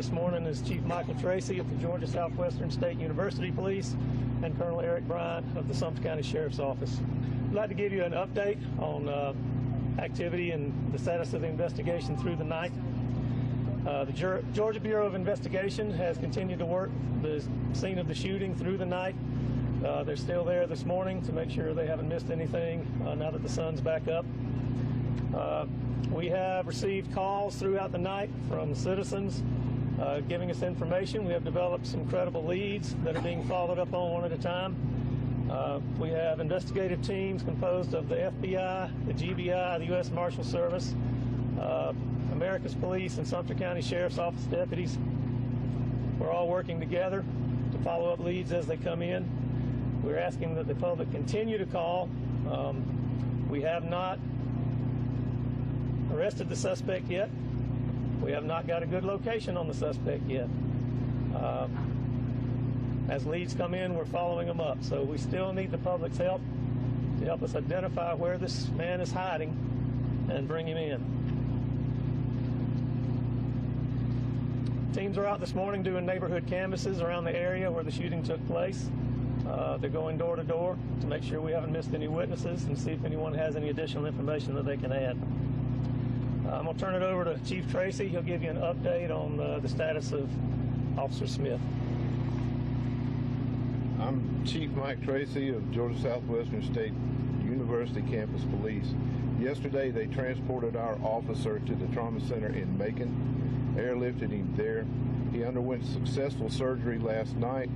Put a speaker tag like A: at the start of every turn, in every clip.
A: this morning is Chief Michael Tracy of the Georgia Southwestern State University Police and Colonel Eric Bryant of the Sumter County Sheriff's Office. I'd like to give you an update on activity and the status of the investigation through the night. The Georgia Bureau of Investigation has continued to work the scene of the shooting through the night. They're still there this morning to make sure they haven't missed anything now that the sun's back up. We have received calls throughout the night from citizens giving us information. We have developed some credible leads that are being followed up on one at a time. We have investigative teams composed of the FBI, the GBI, the U.S. Marshal Service, Americus Police, and Sumter County Sheriff's Office deputies. We're all working together to follow up leads as they come in. We're asking that the public continue to call. We have not arrested the suspect yet. We have not got a good location on the suspect yet. As leads come in, we're following them up. So we still need the public's help to help us identify where this man is hiding and bring him in. Teams are out this morning doing neighborhood canvasses around the area where the shooting took place. They're going door to door to make sure we haven't missed any witnesses and see if anyone has any additional information that they can add. I'm going to turn it over to Chief Tracy. He'll give you an update on the status of Officer Smith.
B: I'm Chief Mike Tracy of Georgia Southwestern State University Campus Police. Yesterday they transported our officer to the trauma center in Macon, airlifted him there. He underwent successful surgery last night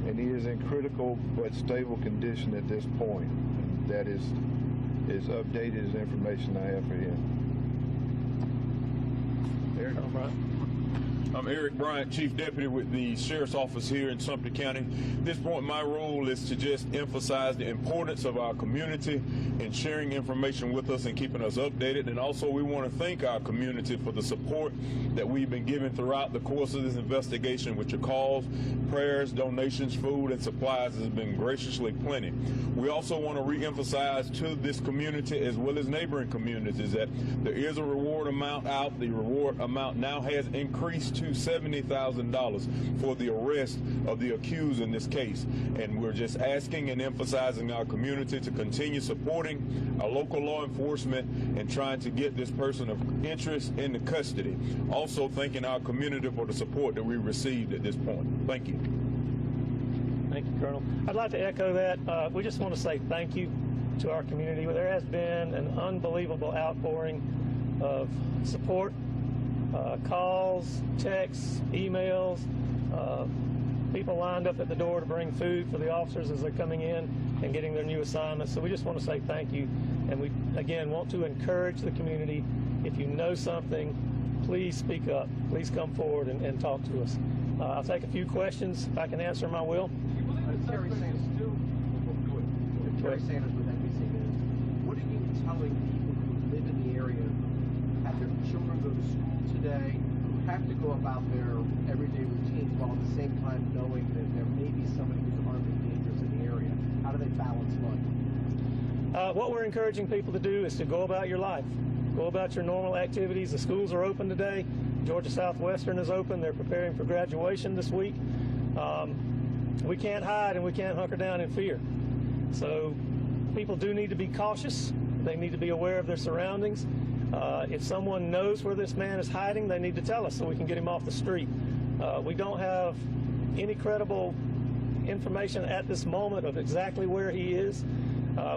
B: and he is in critical but stable condition at this point. And that is as updated as information I have for him.
A: Eric, all right.
C: I'm Eric Bryant, Chief Deputy with the Sheriff's Office here in Sumter County. At this point, my role is to just emphasize the importance of our community and sharing information with us and keeping us updated. And also, we want to thank our community for the support that we've been given throughout the course of this investigation with your calls, prayers, donations, food, and supplies has been graciously plenty. We also want to re-emphasize to this community as well as neighboring communities that there is a reward amount out. The reward amount now has increased to $70,000 for the arrest of the accused in this case. And we're just asking and emphasizing our community to continue supporting our local law enforcement and trying to get this person of interest into custody. Also thanking our community for the support that we received at this point. Thank you.
A: Thank you, Colonel. I'd like to echo that. We just want to say thank you to our community. There has been an unbelievable outpouring of support. Calls, texts, emails, people lined up at the door to bring food for the officers as they're coming in and getting their new assignments. So we just want to say thank you. And we, again, want to encourage the community. If you know something, please speak up. Please come forward and talk to us. I'll take a few questions. If I can answer them, I will.
D: Terry Sanders with NBC News. What are you telling people who live in the area, have their children go to school today, who have to go about their everyday routines while at the same time knowing that there may be somebody who's armed and dangerous in the area? How do they balance life?
A: What we're encouraging people to do is to go about your life. Go about your normal activities. The schools are open today. Georgia Southwestern is open. They're preparing for graduation this week. We can't hide and we can't hunker down in fear. So people do need to be cautious. They need to be aware of their surroundings. If someone knows where this man is hiding, they need to tell us so we can get him off the street. We don't have any credible information at this moment of exactly where he is.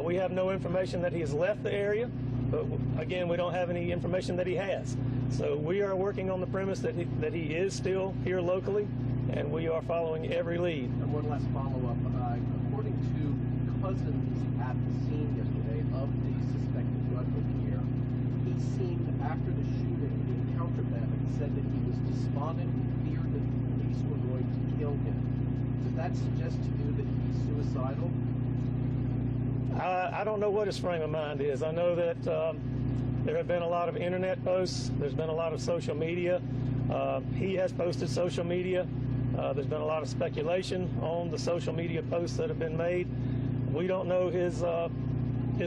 A: We have no information that he has left the area, but again, we don't have any information that he has. So we are working on the premise that he is still here locally, and we are following every lead.
D: And one last follow-up. According to cousins at the scene yesterday of the suspected gunman here, he seemed, after the shooting, he encountered them and said that he was despondent and feared that the police were going to kill him. Does that suggest to you that he's suicidal?
A: I don't know what his frame of mind is. I know that there have been a lot of internet posts. There's been a lot of social media. He has posted social media. There's been a lot of speculation on the social media posts that have been made. We don't know his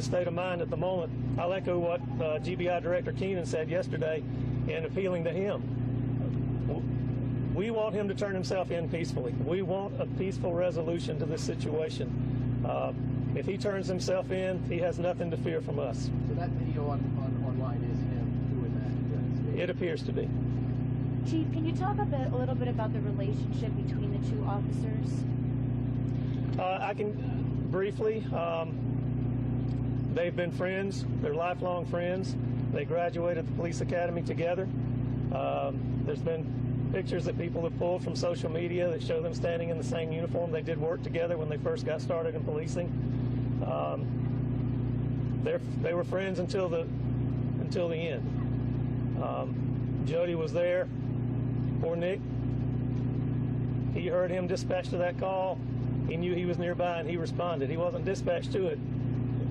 A: state of mind at the moment. I'll echo what GBI Director Keenan said yesterday in appealing to him. We want him to turn himself in peacefully. We want a peaceful resolution to this situation. If he turns himself in, he has nothing to fear from us.
D: So that video online is him doing that?
A: It appears to be.
E: Chief, can you talk a little bit about the relationship between the two officers?
A: I can briefly. They've been friends. They're lifelong friends. They graduated the police academy together. There's been pictures that people have pulled from social media that show them standing in the same uniform. They did work together when they first got started in policing. They were friends until the end. Jody was there. Poor Nick. He heard him dispatched to that call. He knew he was nearby and he responded. He wasn't dispatched to it.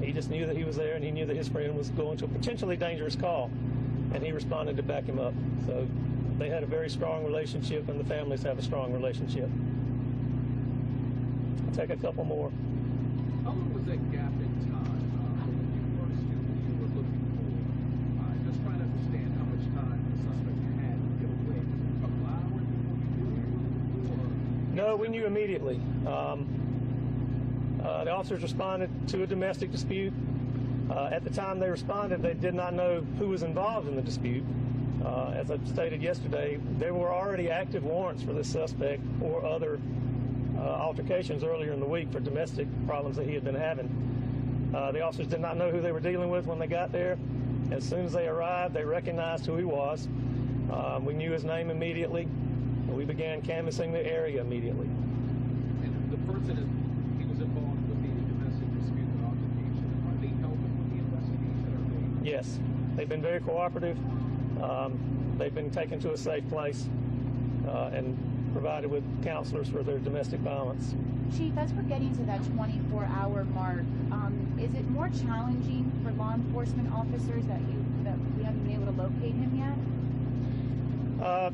A: He just knew that he was there and he knew that his friend was going to a potentially dangerous call, and he responded to back him up. So they had a very strong relationship, and the families have a strong relationship. I'll take a couple more.
F: How long was that gap in time when you first knew who you were looking for? Just trying to understand how much time the suspect had to get away. Was it a couple hours before you knew who you were looking for?
A: No, we knew immediately. The officers responded to a domestic dispute. At the time they responded, they did not know who was involved in the dispute. As I stated yesterday, there were already active warrants for this suspect or other altercations earlier in the week for domestic problems that he had been having. The officers did not know who they were dealing with when they got there. As soon as they arrived, they recognized who he was. We knew his name immediately, and we began canvassing the area immediately.
F: And the person that he was involved with the domestic dispute and altercation, are they helping with the investigation? Or are they...
A: Yes, they've been very cooperative. They've been taken to a safe place and provided with counselors for their domestic violence.
E: Chief, as we're getting to that 24-hour mark, is it more challenging for law enforcement officers that we haven't been able to locate him yet?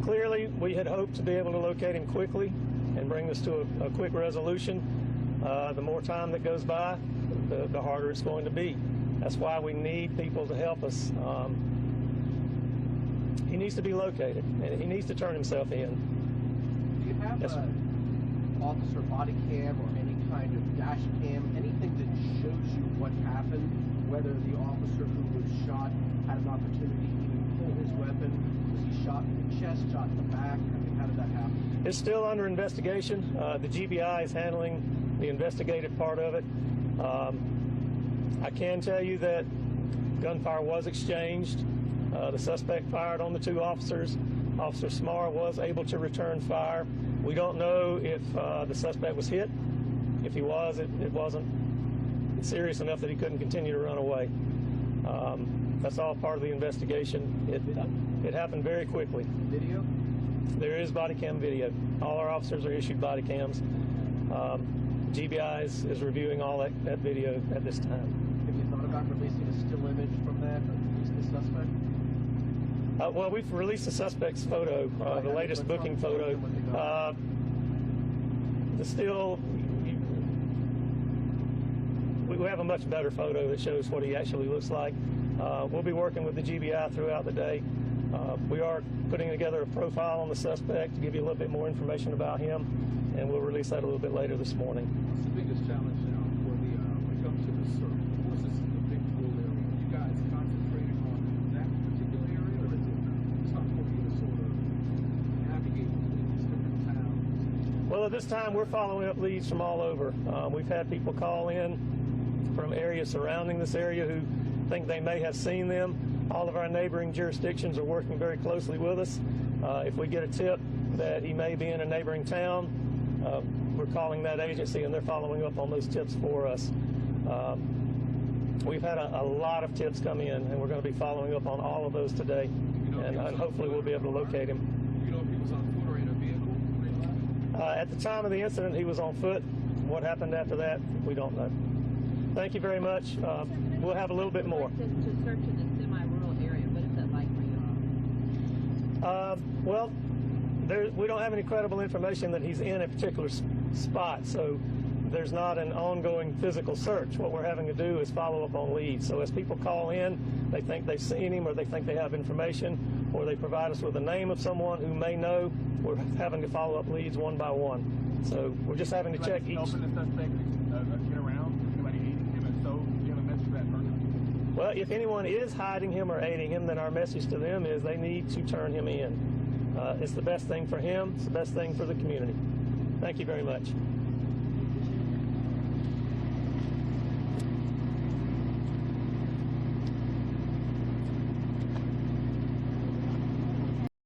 A: Clearly, we had hoped to be able to locate him quickly and bring this to a quick resolution. The more time that goes by, the harder it's going to be. That's why we need people to help us. He needs to be located, and he needs to turn himself in.
D: Do you have
A: Yes,
D: an officer body cam or any kind of dash cam, anything that shows you what happened, whether the officer who was shot had an opportunity to even pull his weapon? Was he shot in the chest, shot in the back? I mean, how did that happen?
A: It's still under investigation. The GBI is handling the investigative part of it. I can tell you that gunfire was exchanged. The suspect fired on the two officers. Officer Smar was able to return fire. We don't know if the suspect was hit. If he was, it wasn't serious enough that he couldn't continue to run away. That's all part of the investigation. It happened very quickly.
D: Video?
A: There is body cam video. All our officers are issued body cams. GBI is reviewing all that video at this time.
D: Have you thought about releasing a still image from that or release the suspect?
A: Well, we've released the suspect's photo, the latest booking photo. The still, we have a much better photo that shows what he actually looks like. We'll be working with the GBI throughout the day. We are putting together a profile on the suspect to give you a little bit more information about him, and we'll release that a little bit later this morning.
F: What's the biggest challenge now for the when it comes to the search? Of course, this is a big rural area. Are you guys concentrating on that particular area, or is it tough for you to sort of navigate between these different towns?
A: Well, at this time, we're following up leads from all over. We've had people call in from areas surrounding this area who think they may have seen them. All of our neighboring jurisdictions are working very closely with us. If we get a tip that he may be in a neighboring town, we're calling that agency and they're following up on those tips for us. We've had a lot of tips come in, and we're going to be following up on all of those today, and hopefully we'll be able to locate him.
F: You know if he was on foot or in a vehicle when he left?
A: At the time of the incident, he was on foot. What happened after that, we don't know. Thank you very much. We'll have a little bit more.
G: To search in the semi-rural area, what is that like for you all?
A: Well, we don't have any credible information that he's in a particular spot, so there's not an ongoing physical search. What we're having to do is follow up on leads. So as people call in, they think they've seen him or they think they have information, or they provide us with the name of someone who may know, we're having to follow up leads one by one. So we're just having to check each.
F: Helping the suspect get around? Anybody aiding him? And so, do you have a message for that person?
A: Well, if anyone is hiding him or aiding him, then our message to them is they need to turn him in. It's the best thing for him. It's the best thing for the community. Thank you very much.